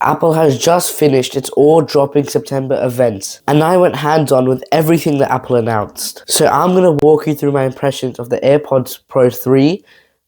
Apple has just finished its All Dropping September event, and I went hands-on with everything that Apple announced. So I'm going to walk you through my impressions of the AirPods Pro 3,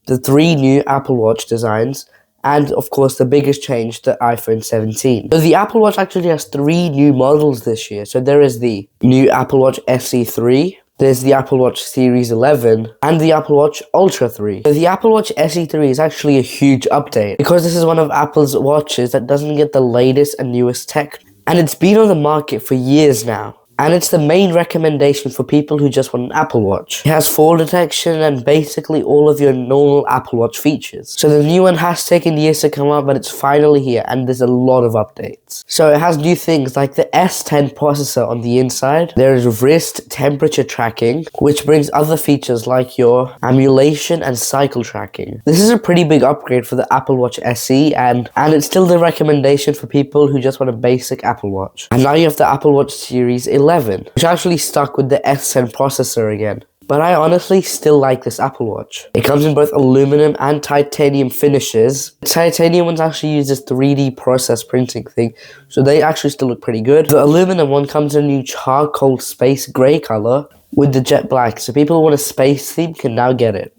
the 3 new Apple Watch designs, and of course the biggest change, the iPhone 17. So the Apple Watch actually has 3 new models this year. So there is the new Apple Watch SE 3, there's the Apple Watch Series 11, and the Apple Watch Ultra 3. So the Apple Watch SE 3 is actually a huge update, because this is one of Apple's watches that doesn't get the latest and newest tech, and it's been on the market for years now. And it's the main recommendation for people who just want an Apple Watch. It has fall detection and basically all of your normal Apple Watch features. So the new one has taken years to come out, but it's finally here, and there's a lot of updates. So it has new things like the S10 processor on the inside. There is wrist temperature tracking, which brings other features like your ambulation and cycle tracking. This is a pretty big upgrade for the Apple Watch SE, and it's still the recommendation for people who just want a basic Apple Watch. And now you have the Apple Watch Series 11, which actually stuck with the S10 processor again. But I honestly still like this Apple Watch. It comes in both aluminum and titanium finishes. The titanium ones actually use this 3D process printing thing, so they actually still look pretty good. The aluminum one comes in a new charcoal space grey color with the jet black, so people who want a space theme can now get it.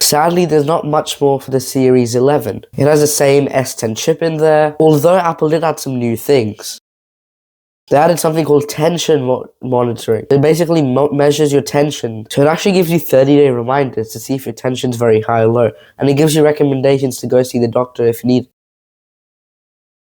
Sadly, there's not much more for the Series 11. It has the same S10 chip in there, although Apple did add some new things. They added something called tension monitoring. It basically measures your tension. So it actually gives you 30-day reminders to see if your tension's very high or low. And it gives you recommendations to go see the doctor if you need.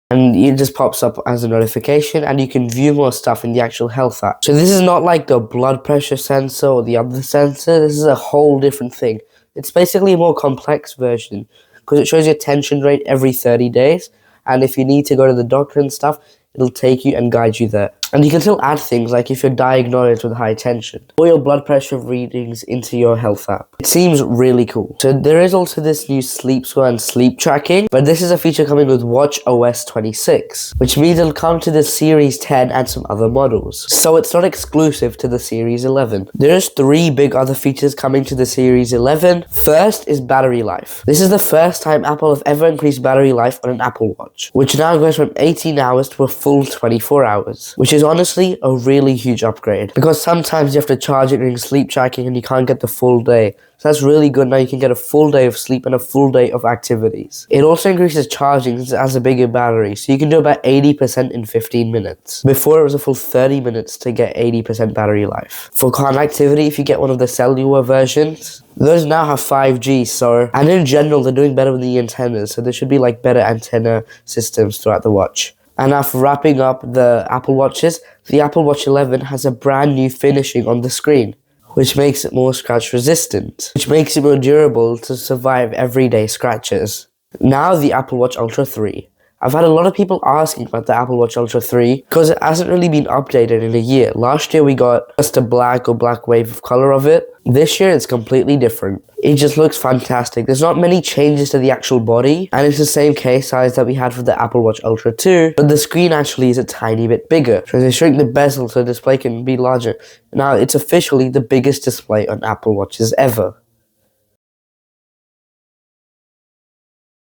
And it just pops up as a notification, and you can view more stuff in the actual health app. So this is not like the blood pressure sensor or the other sensor. This is a whole different thing. It's basically a more complex version, because it shows your tension rate every 30 days. And if you need to go to the doctor and stuff, it'll take you and guide you there. And you can still add things like if you're diagnosed with high tension, or your blood pressure readings into your health app. It seems really cool. So there is also this new sleep score and sleep tracking, but this is a feature coming with Watch OS 26, which means it'll come to the Series 10 and some other models. So it's not exclusive to the Series 11. There's 3 big other features coming to the Series 11. First is battery life. This is the first time Apple have ever increased battery life on an Apple Watch, which now goes from 18 hours to a full 24 hours, which is honestly a really huge upgrade, because sometimes you have to charge it during sleep tracking and you can't get the full day. So that's really good. Now you can get a full day of sleep and a full day of activities. It also increases charging since it has a bigger battery, so you can do about 80% in 15 minutes. Before, it was a full 30 minutes to get 80% battery life. For connectivity, if you get one of the cellular versions, those now have 5G, and in general, they're doing better with the antennas, so there should be like better antenna systems throughout the watch. And now for wrapping up the Apple Watches, the Apple Watch 11 has a brand new finishing on the screen, which makes it more scratch resistant, which makes it more durable to survive everyday scratches. Now the Apple Watch Ultra 3. I've had a lot of people asking about the Apple Watch Ultra 3 because it hasn't really been updated in a year. Last year we got just a black or black wave of color of it. This year it's completely different. It just looks fantastic. There's not many changes to the actual body, and it's the same case size that we had for the Apple Watch Ultra 2, but the screen actually is a tiny bit bigger. So they shrink the bezel so the display can be larger. Now it's officially the biggest display on Apple Watches ever.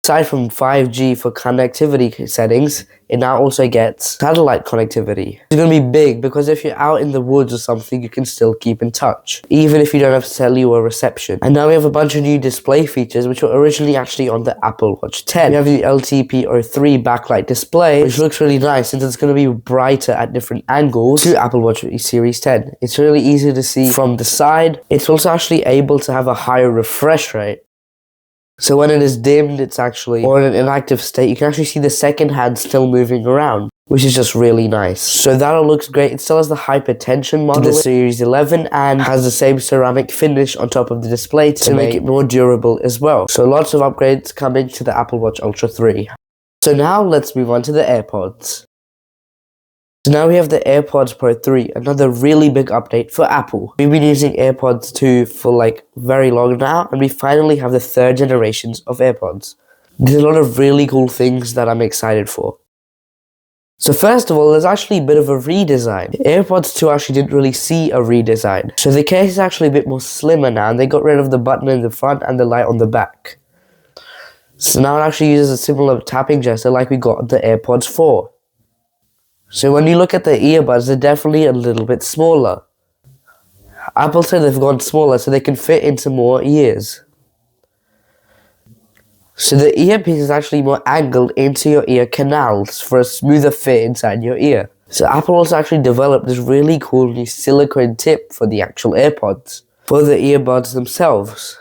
Aside from 5G for connectivity settings, it now also gets satellite connectivity. It's going to be big because if you're out in the woods or something, you can still keep in touch, even if you don't have cellular reception. And now we have a bunch of new display features which were originally actually on the Apple Watch 10. We have the LTPO3 backlight display, which looks really nice since it's going to be brighter at different angles to Apple Watch Series 10. It's really easy to see from the side. It's also actually able to have a higher refresh rate. So when it is dimmed, it's actually, or in an inactive state, you can actually see the second hand still moving around, which is just really nice. So that all looks great. It still has the hypertension model, the Series 11, and has the same ceramic finish on top of the display to make it more durable as well. So lots of upgrades coming to the Apple Watch Ultra 3. So now let's move on to the AirPods. So now we have the AirPods Pro 3, another really big update for Apple. We've been using AirPods 2 for like very long now, and we finally have the 3rd generations of AirPods. There's a lot of really cool things that I'm excited for. So first of all, there's actually a bit of a redesign. AirPods 2 actually didn't really see a redesign. So the case is actually a bit more slimmer now, and they got rid of the button in the front and the light on the back. So now it actually uses a similar tapping gesture like we got on the AirPods 4. So when you look at the earbuds, they're definitely a little bit smaller. Apple said they've gone smaller so they can fit into more ears. So the earpiece is actually more angled into your ear canals for a smoother fit inside your ear. So Apple also actually developed this really cool new silicone tip for the actual AirPods, for the earbuds themselves.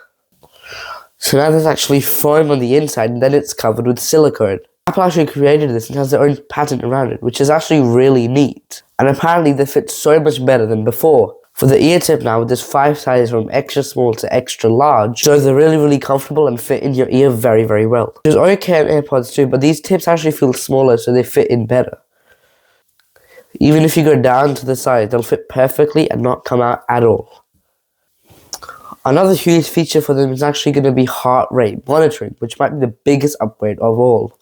So now there's actually foam on the inside and then it's covered with silicone. Apple actually created this and has their own patent around it, which is actually really neat. And apparently they fit so much better than before. For the ear tip now, there's 5 sizes from extra small to extra large, so they're really comfortable and fit in your ear very well. There's okay on AirPods too, but these tips actually feel smaller so they fit in better. Even if you go down to the side, they'll fit perfectly and not come out at all. Another huge feature for them is actually going to be heart rate monitoring, which might be the biggest upgrade of all.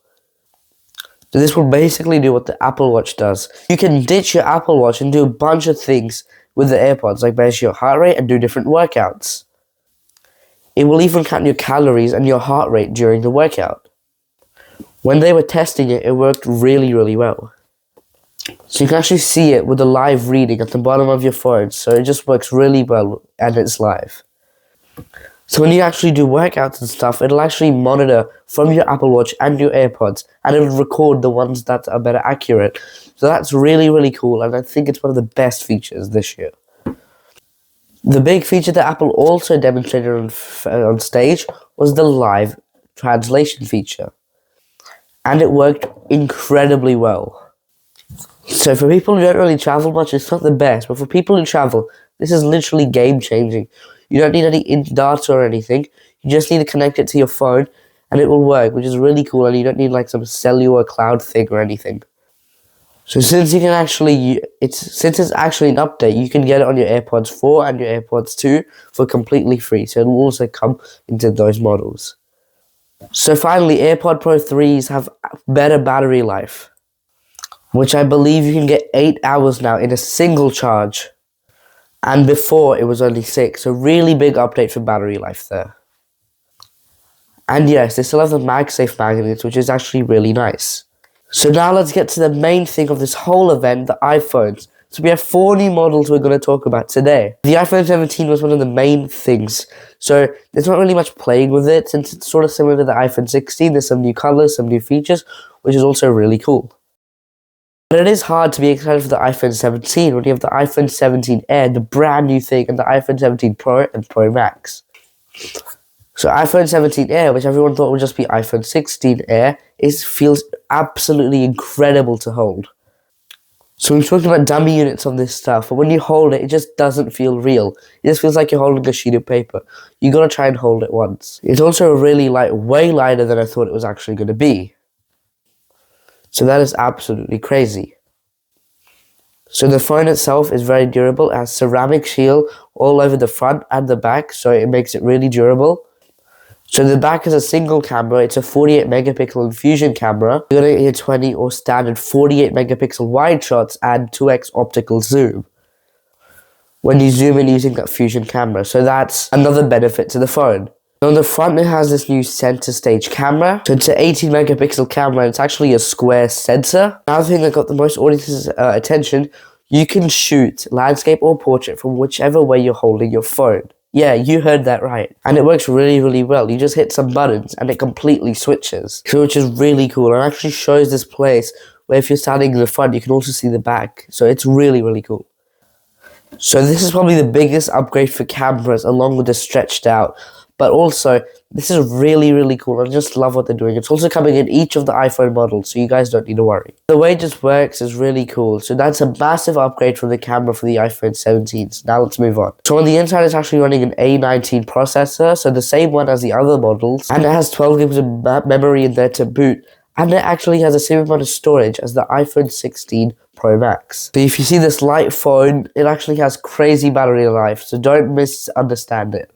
So this will basically do what the Apple Watch does. You can ditch your Apple Watch and do a bunch of things with the AirPods, like measure your heart rate and do different workouts. It will even count your calories and your heart rate during the workout. When they were testing it, it worked really well. So you can actually see it with a live reading at the bottom of your phone, so it just works really well and it's live. So when you actually do workouts and stuff, it'll actually monitor from your Apple Watch and your AirPods, and it'll record the ones that are better accurate. So that's really cool, and I think it's one of the best features this year. The big feature that Apple also demonstrated on stage was the live translation feature. And it worked incredibly well. So for people who don't really travel much, it's not the best, but for people who travel, this is literally game-changing. You don't need any data or anything. You just need to connect it to your phone, and it will work, which is really cool, and you don't need like some cellular cloud thing or anything. So since you can actually, since it's actually an update, you can get it on your AirPods 4 and your AirPods 2 for completely free. So it will also come into those models. So finally, AirPod Pro 3s have better battery life, which I believe you can get 8 hours now in a single charge. And before, it was only 6. So really big update for battery life there. And yes, they still have the MagSafe magnets, which is actually really nice. So now let's get to the main thing of this whole event, the iPhones. So we have 4 new models we're going to talk about today. The iPhone 17 was one of the main things. So there's not really much playing with it, since it's sort of similar to the iPhone 16. There's some new colors, some new features, which is also really cool. But it is hard to be excited for the iPhone 17 when you have the iPhone 17 Air, the brand new thing, and the iPhone 17 Pro and Pro Max. So iPhone 17 Air, which everyone thought would just be iPhone 16 Air, feels absolutely incredible to hold. So we've talked about dummy units of this stuff, but when you hold it, it just doesn't feel real. It just feels like you're holding a sheet of paper. You gotta try and hold it once. It's also really light, way lighter than I thought it was actually gonna be. So that is absolutely crazy. So the phone itself is very durable. It has ceramic shield all over the front and the back, so it makes it really durable. So the back is a single camera. It's a 48 megapixel infusion camera. You're going to get 20 or standard 48 megapixel wide shots and 2x optical zoom when you zoom in using that fusion camera. So that's another benefit to the phone. On the front, it has this new center stage camera. So it's an 18 megapixel camera. It's actually a square sensor. Another thing that got the most audience's attention, you can shoot landscape or portrait from whichever way you're holding your phone. Yeah, you heard that right. And it works really well. You just hit some buttons and it completely switches. So which is really cool. And actually shows this place where if you're standing in the front, you can also see the back. So it's really cool. So this is probably the biggest upgrade for cameras along with the stretched out. But also, this is really cool. I just love what they're doing. It's also coming in each of the iPhone models, so you guys don't need to worry. The way it just works is really cool. So that's a massive upgrade from the camera for the iPhone 17s. Now let's move on. So on the inside, it's actually running an A19 processor, so the same one as the other models. And it has 12 gigs of memory in there to boot. And it actually has the same amount of storage as the iPhone 16 Pro Max. So if you see this light phone, it actually has crazy battery life, so don't misunderstand it.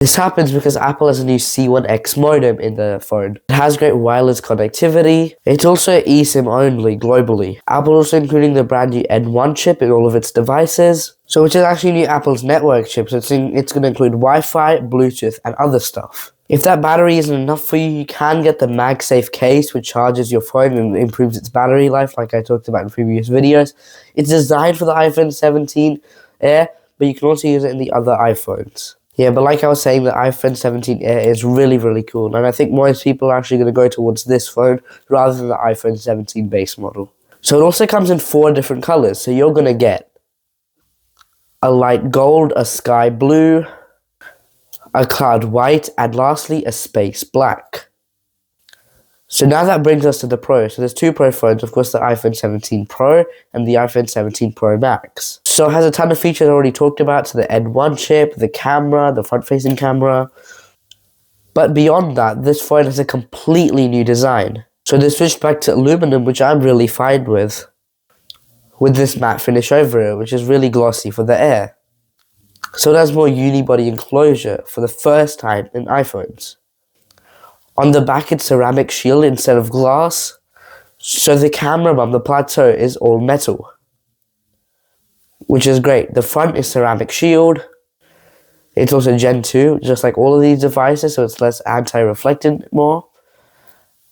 This happens because Apple has a new C1X modem in the phone. It has great wireless connectivity. It's also eSIM only globally. Apple also including the brand new N1 chip in all of its devices. So which is actually new Apple's network chip. So it's going to include Wi-Fi, Bluetooth and other stuff. If that battery isn't enough for you, you can get the MagSafe case, which charges your phone and improves its battery life, like I talked about in previous videos. It's designed for the iPhone 17 Air, but you can also use it in the other iPhones. Yeah, but like I was saying, the iPhone 17 Air is really, really cool, and I think most people are actually going to go towards this phone rather than the iPhone 17 base model. So it also comes in 4 different colors, so you're going to get a light gold, a sky blue, a cloud white, and lastly, a space black. So now that brings us to the Pro. So there's 2 Pro phones, of course, the iPhone 17 Pro and the iPhone 17 Pro Max. So it has a ton of features I already talked about, so the N1 chip, the camera, the front-facing camera. But beyond that, this phone has a completely new design. So they switched back to aluminum, which I'm really fine with this matte finish over it, which is really glossy for the Air. So it has more unibody enclosure for the first time in iPhones. On the back, it's ceramic shield instead of glass. So the camera bump, the plateau, is all metal, which is great. The front is ceramic shield. It's also Gen 2, just like all of these devices, so it's less anti-reflectant more.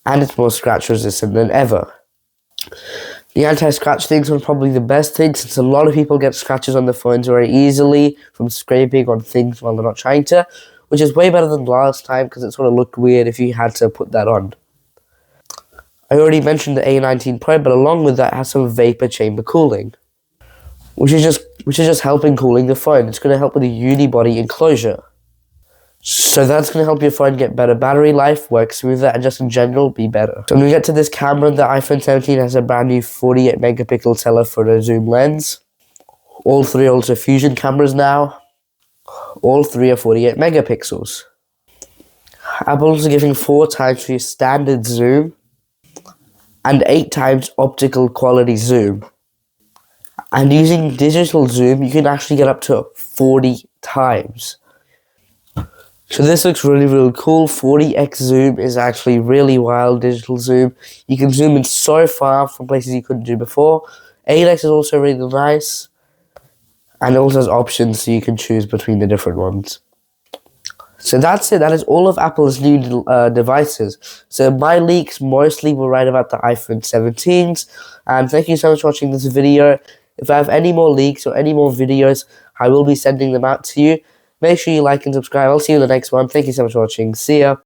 And it's more scratch resistant than ever. The anti-scratch things are probably the best thing, since a lot of people get scratches on their phones very easily from scraping on things while they're not trying to, which is way better than last time because it sort of looked weird if you had to put that on. I already mentioned the A19 Pro, but along with that it has some vapor chamber cooling, which is just helping cooling the phone. It's going to help with the unibody enclosure. So that's going to help your phone get better battery life, work smoother, and just in general be better. So when we get to this camera, the iPhone 17 has a brand new 48 megapixel telephoto zoom lens. All 3 are also fusion cameras now. All 3 are 48 megapixels. Apple's giving 4 times for your standard zoom and 8 times optical quality zoom. And using digital zoom, you can actually get up to 40 times. So this looks really, really cool. 40x zoom is actually really wild digital zoom. You can zoom in so far from places you couldn't do before. 8x is also really nice. And it also has options so you can choose between the different ones. So that's it. That is all of Apple's new devices. So my leaks mostly were right about the iPhone 17s. And thank you so much for watching this video. If I have any more leaks or any more videos, I will be sending them out to you. Make sure you like and subscribe. I'll see you in the next one. Thank you so much for watching. See ya.